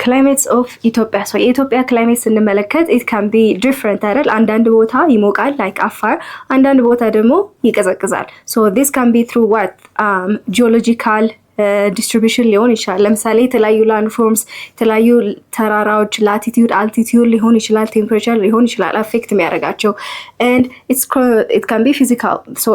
climates of Ethiopia. So Ethiopia climates ስንመለከት it can be different አይደል? አንዳንድ ቦታ ይሞቃል like አፋር፣ አንዳንድ ቦታ ደግሞ ይቀዘቅዛል. So this can be through what geological distribution ሊሆን ይችላል። ለምሳሌ የተለያዩ land forms፣ የተለያዩ ተራራዎች latitude altitude ሊሆን ይችላል፣ temperature ሊሆን ይችላል affect የሚያደርጋቸው and it can be physical. So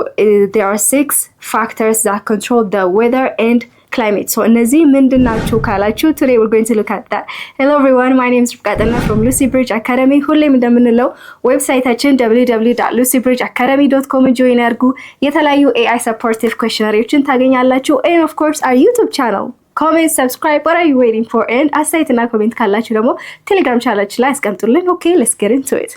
there are 6 factors that control the weather and climate. So እነዚህ ምንድን ናቸው ካላችሁ today we're going to look at that. Hello everyone, my name is Rukatana from Lucy Bridge Academy. ሁሌም እንደምንለው ዌብሳይታችን www.lucybridgeacademy.com join ያርጉ። የተለያዩ AI supportive questionnaires ታገኛላችሁ and of course our YouTube channel. Comment, subscribe, what are you waiting for? And አስተያየትና ኮሜንት ካላችሁ ደግሞ ቴሌግራም ቻናላችን ላይ አስቀምጡልን. Okay, let's get into it.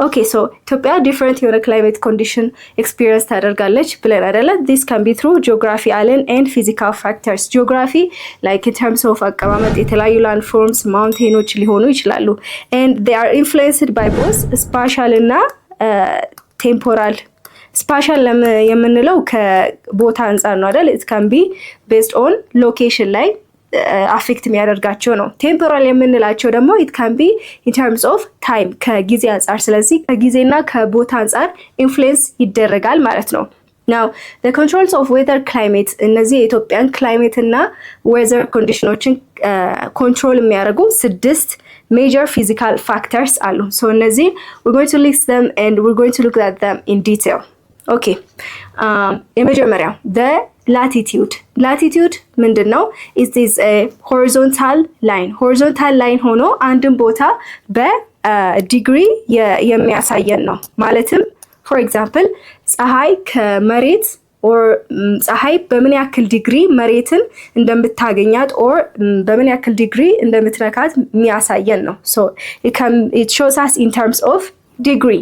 Okay, so Ethiopia different የሆነ climate condition experience ታደርጋለች ብለን አይደለ? This can be through geography island and physical factors. Geography like in terms of አቀማመጥ የተለያዩ land forms mountainoች ሊሆኑ ይችላሉ and they are influenced by both spatial እና temporal. Spatial የምንለው ከቦታ አንፃር ነው አይደል? It can be based on location ላይ affect የሚያደርጋቸው ነው። ቴምፖራል የምንላቸው ደግሞ it can be in terms of time ከጊዜ አንፃር። ስለዚህ ከጊዜና ከቦታ አንፃር ኢንፍሉዌንስ ይደረጋል ማለት ነው። Now the controls of weather climate እነዚህ የኢትዮጵያን ክላይሜት እና weather conditionዎችን control የሚያደርጉ 6 major physical factors አሉ። So እነዚህ we're going to list them and we're going to look at them in detail. Okay. የመጀመሪያው the latitude ምንድን ነው? It is a horizontal line ሆኖ አንድን ቦታ በዲግሪ የሚያሳየን ነው። ማለትም for example ፀሐይ ከመሬት or ፀሐይ በምን ያክል ዲግሪ መሬትን እንደምታገኛት or በምን ያክል ዲግሪ እንደምትነካት የሚያሳየን ነው። So it shows us in terms of degree.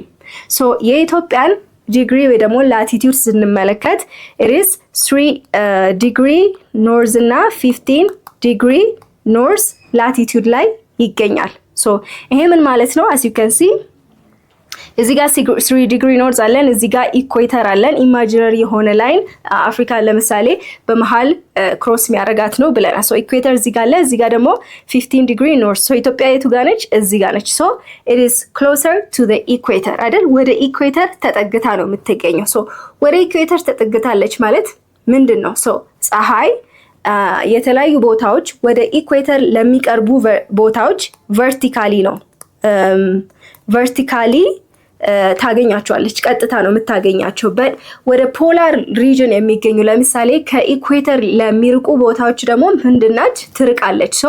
So የኢትዮጵያን ዲግሪ ወይ ደግሞ ላቲቲዩድ ስንመለከት it is 3 degree north እና 15 degree north latitude ላይ ይገኛል። So ይሄ ምን ማለት ነው? As you can see እዚህ ጋር 3 degree north አለን፣ እዚህ ጋር ኢኩዌተር አለን። ኢማጂነሪ የሆነ ላይን አፍሪካ ለምሳሌ በመሃል ክሮስ የሚያደርጋት ነው ብለናል። ሶ ኢኩዌተር እዚህ ጋር አለ፣ እዚህ ጋር ደግሞ 15 degree north። ሶ ኢትዮጵያ የቱ ጋር ነች? እዚህ ጋር ነች። ሶ it is closer to the equator አይደል? ወደ ኢኩዌተር ተጠግታ ነው የምትገኘው። ሶ ወደ ኢኩዌተር ተጠግታለች ማለት ምንድነው? ሶ ፀሐይ የተለያዩ ቦታዎች ወደ ኢኩዌተር ለሚቀርቡ ቦታዎች ቨርቲካሊ ነው ታገኛቸዋለች፣ ቀጥታ ነው የምታገኛቸው። but ወደ ፖላር ሪጅን የሚገኙ ለምሳሌ ከኢኩዌተር ለሚርቁ ቦታዎች ደግሞ ምንድናች? ትርቃለች። ሶ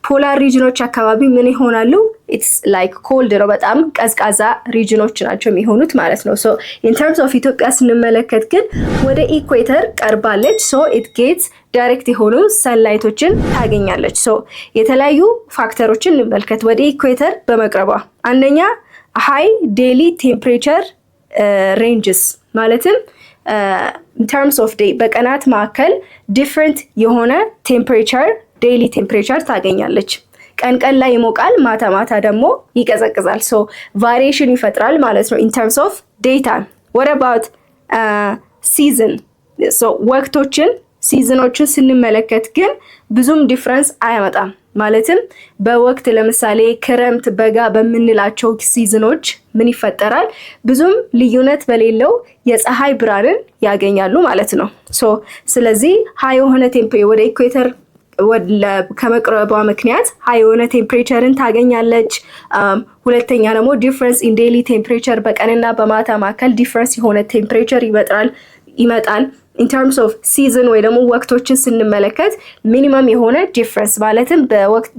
ፖላር ሪጅኖች አካባቢ ምን ይሆናሉ? it's like cold ነው፣ በጣም ቀዝቃዛ ሪጅኖች ናቸው የሚሆኑት ማለት ነው። so in terms of ኢትዮጵያ ስንመለከት ግን ወደ ኢኩዌተር ቀርባለች። so it gets ዳይሬክት የሆኑ ሰንላይቶችን ታገኛለች። so የተለያዩ ፋክተሮችን እንመልከት ወደ ኢኩዌተር በመቅረቧ። አንደኛ high daily temperature ranges ማለትም in terms of day በቀናት መካከል different የሆነ temperature daily temperature ታገኛለች። ቀን ላይ ይሞቃል፣ ማታ ደግሞ ይቀዘቅዛል። so variation ይፈጥራል ማለት ነው in terms of daytime. What about season? so ወቅቶችን ሲዝኖችን ስንመለከት ግን ብዙም ዲፍረንስ አያመጣም። ማለትም በወቅት ለምሳሌ ክረምት፣ በጋ በምንላቸው ሲዝኖች ምን ይፈጠራል? ብዙም ልዩነት በሌለው የፀሐይ ብርሃንን ያገኛሉ ማለት ነው። ሶ ስለዚህ ሃይ የሆነ ወደ ኢኩዌተር ከመቅረቧ ምክንያት ሃይ የሆነ ቴምፕሬቸርን ታገኛለች። ሁለተኛ ደግሞ ዲፍረንስ ኢን ዴይሊ ቴምፕሬቸር በቀንና በማታ መካከል ዲፍረንስ የሆነ ቴምፕሬቸር ይመጣል። in terms of season ወይ ደግሞ ወቅቶችን ስንመለከት ሚኒመም የሆነ ዲፍረንስ ማለትም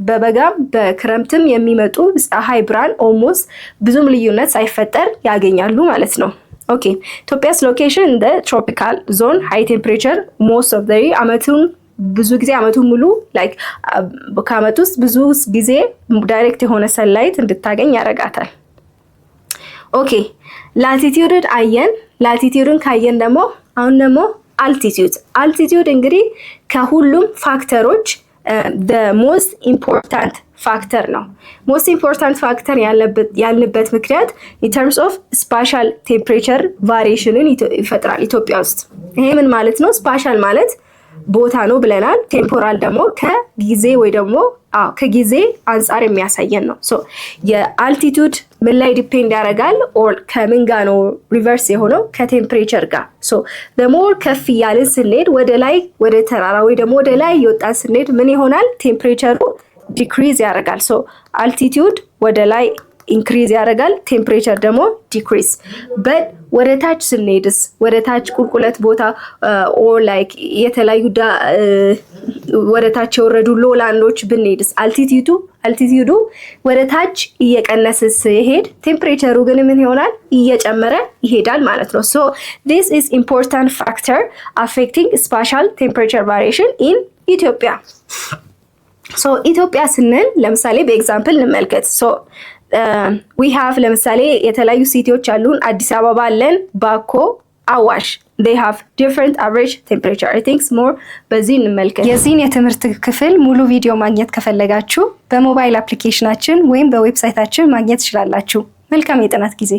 በበጋም በክረምትም የሚመጡ ፀሐይ ብርሃን almost ብዙም ልዩነት ሳይፈጠር ያገኛሉ ማለት ነው። Okay, Ethiopia's location in the tropical zone, high temperature most of the year. ብዙ ጊዜ አመቱን ሙሉ like ከአመት ውስጥ ብዙ ጊዜ ዳይሬክት የሆነ ሰንላይት እንድታገኝ ያረጋታል። Okay, ላቲቲዩድን ካየን ደግሞ አሁን ደግሞ altitude እንግዲህ ከሁሉም ፋክተሮች the most important factor ነው። most important factor ያልንበት ምክንያት in terms of spatial temperature variationን ይፈጥራል ኢትዮጵያ ውስጥ። ይሄ ምን ማለት ነው? spatial ማለት ቦታ ነው ብለናል። ቴምፖራል ደግሞ ከጊዜ ወይ ደግሞ ከጊዜ አንጻር የሚያሳየን ነው። ሶ የአልቲቱድ ምን ላይ ዲፔንድ ያደርጋል? ኦር ከምን ጋር ነው ሪቨርስ የሆነው? ከቴምፕሬቸር ጋር። ሶ ለሞር ከፍ እያልን ስንሄድ ወደ ላይ ወደ ተራራ ወይ ደግሞ ወደ ላይ እየወጣን ስንሄድ ምን ይሆናል? ቴምፕሬቸሩ ዲክሪዝ ያደርጋል። ሶ አልቲቱድ ወደ ላይ ኢንክሪዝ ያደርጋል፣ ቴምፕሬቸር ደግሞ ዲክሪዝ። በት ወደ ታች ስንሄድስ ወደ ታች ቁልቁለት ቦታ ኦር ላይክ የተለያዩ ወደ ታች የወረዱ ሎላንዶች ብንሄድስ አልቲቲዩዱ ወደ ታች እየቀነሰ ሲሄድ ቴምፕሬቸሩ ግን ምን ይሆናል? እየጨመረ ይሄዳል ማለት ነው። ሶ this is important factor affecting spatial temperature variation in ኢትዮጵያ። ሶ ኢትዮጵያ ስንል ለምሳሌ በኤግዛምፕል እንመልከት። ሶ we have ለምሳሌ የተለያዩ ሲቲዎች አሉን። አዲስ አበባ አለን፣ ባኮ፣ አዋሽ they have different average temperature. I think more በዚህ እንመልከት። የዚህን የትምህርት ክፍል ሙሉ ቪዲዮ ማግኘት ከፈለጋችሁ በሞባይል አፕሊኬሽናችን ወይም በዌብሳይታችን ማግኘት ትችላላችሁ። መልካም የጥናት ጊዜ